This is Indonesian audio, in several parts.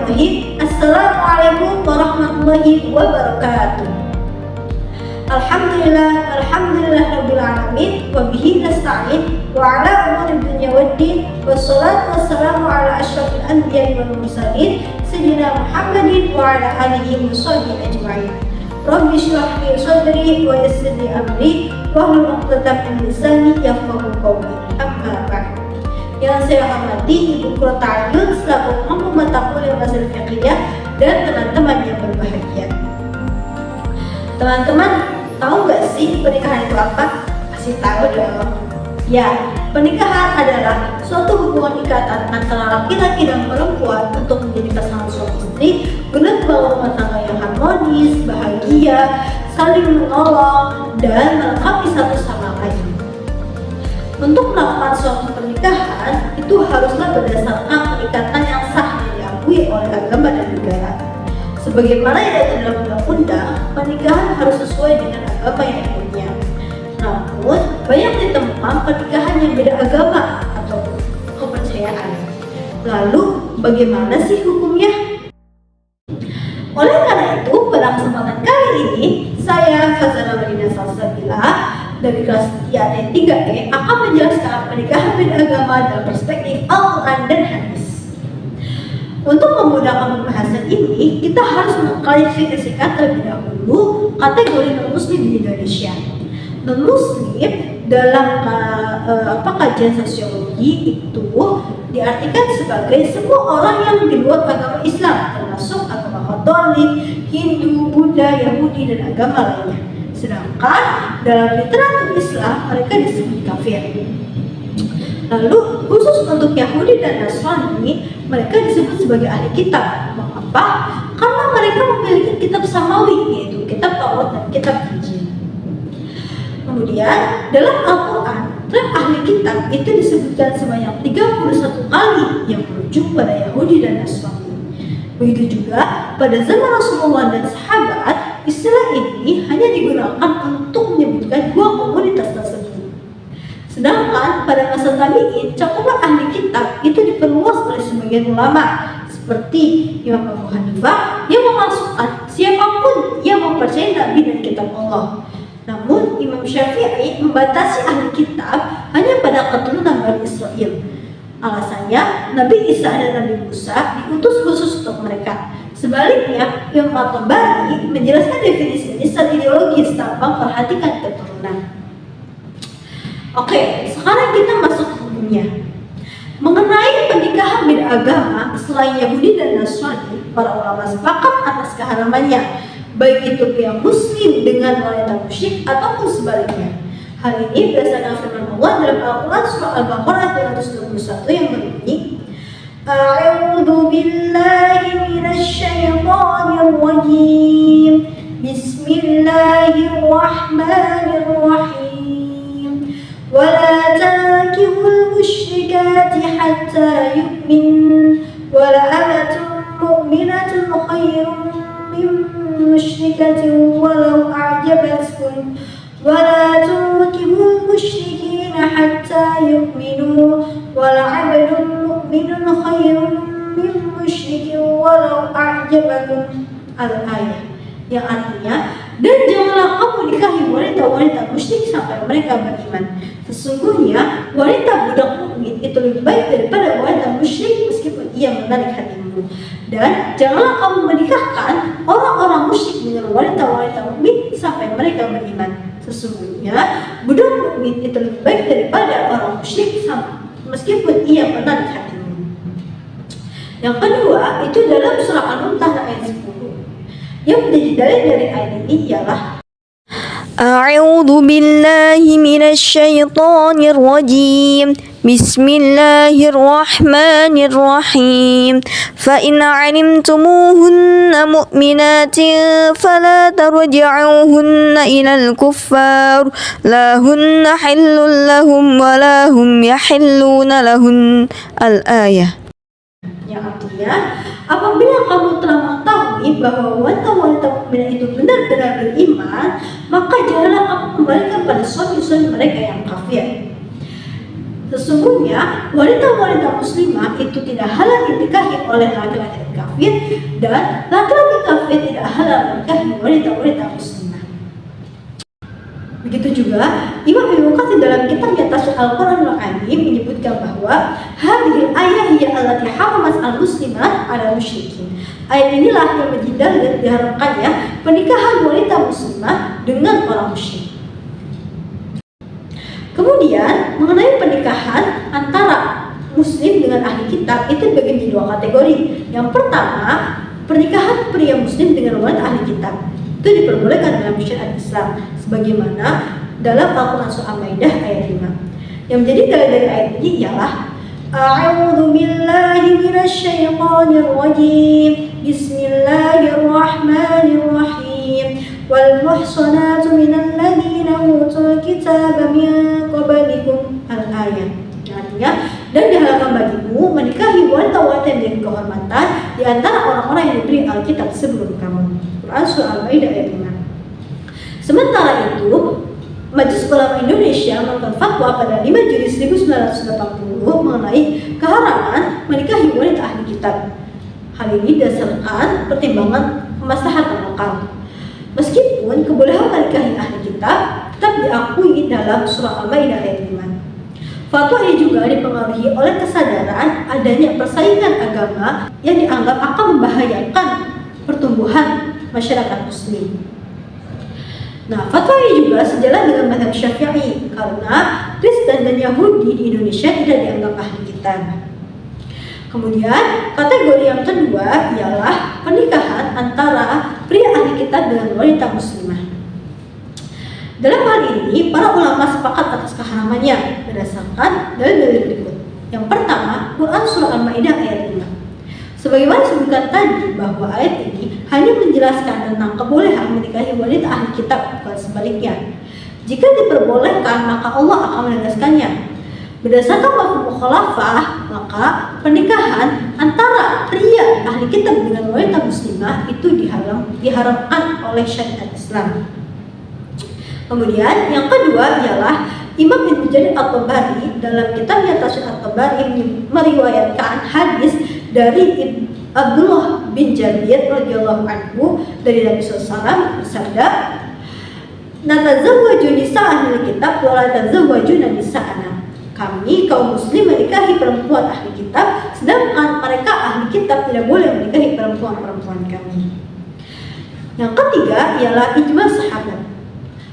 Bismillahirrahmanirrahim. Assalamualaikum warahmatullahi wabarakatuh. Alhamdulillah rabbil alamin wa bihi nasta'in wa ala umuri dunya waddin wassalatu wassalamu ala asyrafil anbiya'i wal mursalin sayyidina Muhammadin wa ala alihi wa sahbihi ajma'in. Rabbi shrah li sadri wa yassir li amri wahlul 'uqdatam min lisani yafqahu qawli. Amma ba'd. Yang saya hormati Ibu Qurrata A'yun selaku pengampu mata kuliah Masail Fiqhiyah dan teman-teman yang berbahagia. Teman-teman, tahu gak sih pernikahan itu apa? Pasti tahu dong. Ya, pernikahan adalah suatu hubungan ikatan antara laki-laki dan perempuan untuk menjadi pasangan suami istri guna membangun rumah tangga yang harmonis, bahagia, saling menolong, dan melengkapi satu sama lain. Untuk melakukan suatu pernikahan itu haruslah berdasarkan perikatan yang sah yang diakui oleh agama dan negara. Sebagaimana yang ada dalam undang-undang, pernikahan harus sesuai dengan agama yang diikutnya. Namun, banyak ditemukan pernikahan yang beda agama atau kepercayaan. Lalu, bagaimana sih hukumnya? Oleh karena itu, pada kesempatan kali ini, saya Fazana Madinah Salsabila dari kelas IAT 3E akan menjelaskan pernikahan beda agama dalam perspektif Al-Quran dan Hadis. Untuk memudahkan pembahasan ini, kita harus mengklarifikasikan terlebih dahulu kategori non-muslim di Indonesia. Non-muslim dalam kajian sosiologi itu diartikan sebagai semua orang yang di luar agama Islam, termasuk agama Katolik, Hindu, Buddha, Yahudi, dan agama lainnya. Sedangkan dalam literatur Islam mereka disebut kafir. Lalu khusus untuk Yahudi dan Nasrani mereka disebut sebagai ahli kitab. Mengapa? Karena mereka memiliki kitab samawi, yaitu kitab Taurat dan kitab Injil. Kemudian dalam Al-Quran tren ahli kitab itu disebutkan sebanyak 31 kali yang merujuk pada Yahudi dan Nasrani. Begitu juga pada zaman Rasulullah dan sahabat, istilah ini hanya digunakan untuk menyebutkan dua komunitas tersebut. Sedangkan pada masa tabi'in, cakupan ahli kitab itu diperluas oleh sebagian ulama seperti Imam Abu Hanifah yang memasukkan siapapun yang mempercayai Nabi dan kitab Allah. Namun Imam Syafi'i membatasi ahli kitab hanya pada keturunan Bani Israel. Alasannya, Nabi Isa dan Nabi Musa diutus khusus untuk mereka. Sebaliknya, Imam At-Tabari menjelaskan definisi ini secara ideologis tanpa memperhatikan keturunan. Oke, sekarang kita masuk ke hukumnya. Mengenai pernikahan beda agama selain Yahudi dan Nasrani, para ulama sepakat atas keharamannya, baik itu pihak Muslim dengan wanita musyrik ataupun sebaliknya. Hal ini berdasarkan firman Allah dalam Al-Quran surah Al-Baqarah 221 yang berbunyi, A'udzu billahi minasy syaithanir rajim. Bismillahirrahmanirrahim. Wa la tankihul musyrikati hatta yu'min wa la amatun mu'minatun khairun min musyrikatin walau a'jabatkum wa la tunkihul musyrikina hatta yu'minu wa la 'abdun mu'minun khairun min musyrikin walau a'jabakum. Al-ayah, yang artinya, dan janganlah kamu nikahi wanita-wanita musyrik sampai mereka beriman. Sesungguhnya wanita budak mukmin itu lebih baik daripada wanita musyrik meskipun ia menarik hatimu. Dan janganlah kamu menikahkan orang-orang musyrik dengan wanita-wanita mukmin sampai mereka beriman. Sesungguhnya budak mukmin itu lebih baik daripada orang musyrik meskipun ia menarik hatimu. Yang kedua itu dalam surah An-Mumtahanah ayat 10. Yang menjadi dalil dari ayat ini ialah A'udzu billahi minasy syaithanir rajim. Bismillahirrahmanirrahim. Fa in 'alimtumuhunna mu'minatin fala tarji'uhunna ilal kuffar la hunna hillun lahum wa la hum yahilluna lahun. Al-ayah. yang artinya, apabila kamu telah mengetahui bahwa wanita-wanita mukminah itu benar-benar beriman, maka janganlah kamu kembalikan pada suami-suami mereka yang kafir. Sesungguhnya wanita-wanita muslimah itu tidak halal dinikahi oleh laki-laki kafir, dan laki-laki kafir tidak halal dinikahi wanita-wanita muslimah. Begitu juga Imam Ibnu Katsir dalam kitabnya Tafsir Al-Qur'anul Azim menyebutkan bahwa hadhil ayah hiya allati haramat al-muslimat ala musyrikin. Ayat inilah yang menjadi dalil diharamkannya pernikahan wanita muslimah dengan orang musyrik. Kemudian mengenai pernikahan antara muslim dengan ahli kitab itu dibagi menjadi dua kategori. Yang pertama, pernikahan pria muslim dengan wanita ahli kitab itu diperbolehkan dalam syariat Islam sebagaimana dalam Al-Qur'an surah Al-Maidah ayat 5. Yang menjadi dalil dari ayat ini ialah A'udzu billahi minasyaitonir rajim. Bismillahirrahmanirrahim. Wal muhsanatu minal ladzina utul kitaba min qablikum al-ayat. Artinya, dan dihalalkan bagimu menikahi wanita-wanita yang dengan kehormatan di antara orang-orang yang diberi Alkitab sebelum kamu. Quran surah Al-Maidah ayat 5. Sementara itu, Majelis Ulama Indonesia melakukan fatwa pada 5 Juli 1980 mengenai keharaman menikahi wanita ahli kitab. Hal ini didasarkan pertimbangan kemaslahatan lokal. Meskipun kebolehan menikahi ahli kitab tetap diakui dalam surah Al-Maidah ayat 5. Fatwa ini juga dipengaruhi oleh kesadaran adanya persaingan agama yang dianggap akan membahayakan pertumbuhan masyarakat muslim. Nah, fatwa ini juga sejalan dengan mazhab Syafi'i karena Kristen dan Yahudi di Indonesia tidak dianggap ahli kitab. Kemudian, kategori yang kedua ialah pernikahan antara pria ahli kitab dengan wanita muslimah. Dalam hal ini, para ulama sepakat atas keharamannya berdasarkan dalil-dalil berikut. Yang pertama, Quran surah Al-Maidah ayat 5. Sebagaimana disebutkan tadi bahwa ayat ini hanya menjelaskan tentang kebolehan menikahi wanita ahli kitab, bukan sebaliknya. Jika diperbolehkan, maka Allah akan menegaskannya. Berdasarkan mafhum mukhalafah, maka pernikahan antara pria ahli kitab dengan wanita muslimah itu diharamkan oleh syariat Islam. Kemudian yang kedua ialah Imam Ibnu Jarir At-Tabari dalam kitabnya Tafsir At-Tabari meriwayatkan hadis dari Abdullah bin Jabir radhiyallahu anhu dari Nabi SAW bersabda, "Natazawwaju nisa ahli kitab wa la tazawwajuna nisa'ana." Kami kaum muslim menikahi perempuan ahli kitab, sedangkan mereka ahli kitab tidak boleh menikahi perempuan-perempuan kami. Yang ketiga ialah ijma sahabat.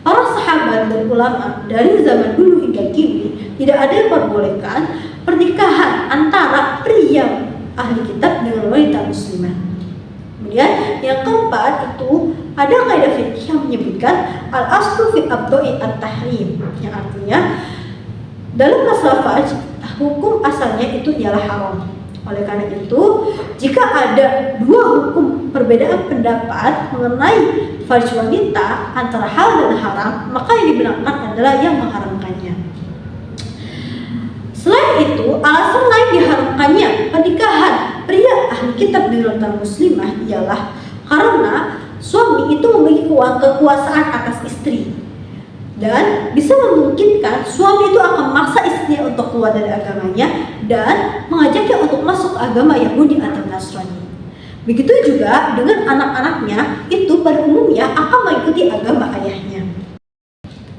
Para sahabat dan ulama dari zaman dulu hingga kini tidak ada yang memperbolehkan pernikahan antara pria ahli kitab dengan wanita muslimah. Kemudian yang keempat itu ada kaidah fikih yang menyebutkan al-aslu fi abdoi at-tahrim, yang artinya dalam masalah farj hukum asalnya itu ialah haram. Oleh karena itu, jika ada dua hukum perbedaan pendapat mengenai farj wanita antara hal dan haram, maka yang dibenarkan adalah yang mengharamkannya. Selain itu, alasan lain diharamkannya pernikahan pria ahli kitab dengan wanita muslimah ialah karena suami itu memiliki kekuasaan atas istri dan bisa memungkinkan suami itu akan memaksa istrinya untuk keluar dari agamanya dan mengajaknya untuk masuk agama Yahudi atau Nasrani. Begitu juga dengan anak-anaknya itu pada umumnya akan mengikuti agama ayahnya.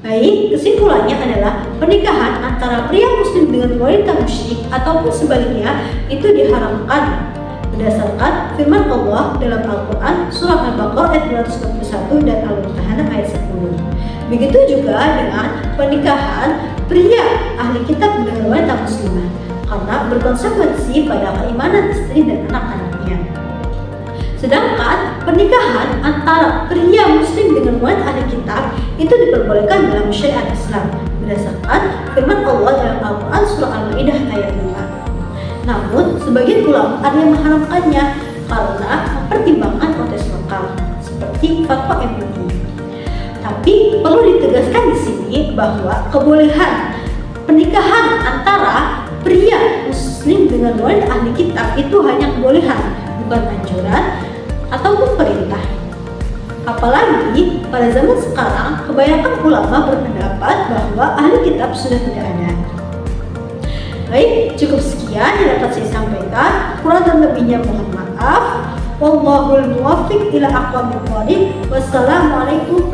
Baik, kesimpulannya adalah pernikahan antara pria muslim dengan wanita musyrik ataupun sebaliknya itu diharamkan berdasarkan firman Allah dalam Al-Quran surah Al-Baqarah ayat 221 dan Al-Mumtahanah ayat 10. Begitu juga dengan pernikahan pria ahli kitab dengan wanita muslimah karena berkonsekuensi pada keimanan istri dan anak-anaknya. Sedangkan pernikahan antara pria muslim dengan wanita ahli kitab itu diperbolehkan dalam syariat Islam berdasarkan firman Allah dalam Al-Quran surah Al-Maidah ayat 5. Namun sebagian ulama ada yang mengharamkannya karena mempertimbangkan konteks lokal seperti fatwa MUI. Tapi perlu ditegaskan di sini bahwa kebolehan pernikahan antara pria muslim dengan wanita ahli kitab itu hanya kebolehan, bukan anjuran ataupun perintah. Apalagi pada zaman sekarang kebanyakan ulama berpendapat bahwa ahli kitab sudah tidak ada. Baik, cukup sekian yang dapat saya sampaikan. Kurang dan lebihnya mohon maaf. Wallahul muwaffiq ila aqwamit thoriq. Wassalamualaikum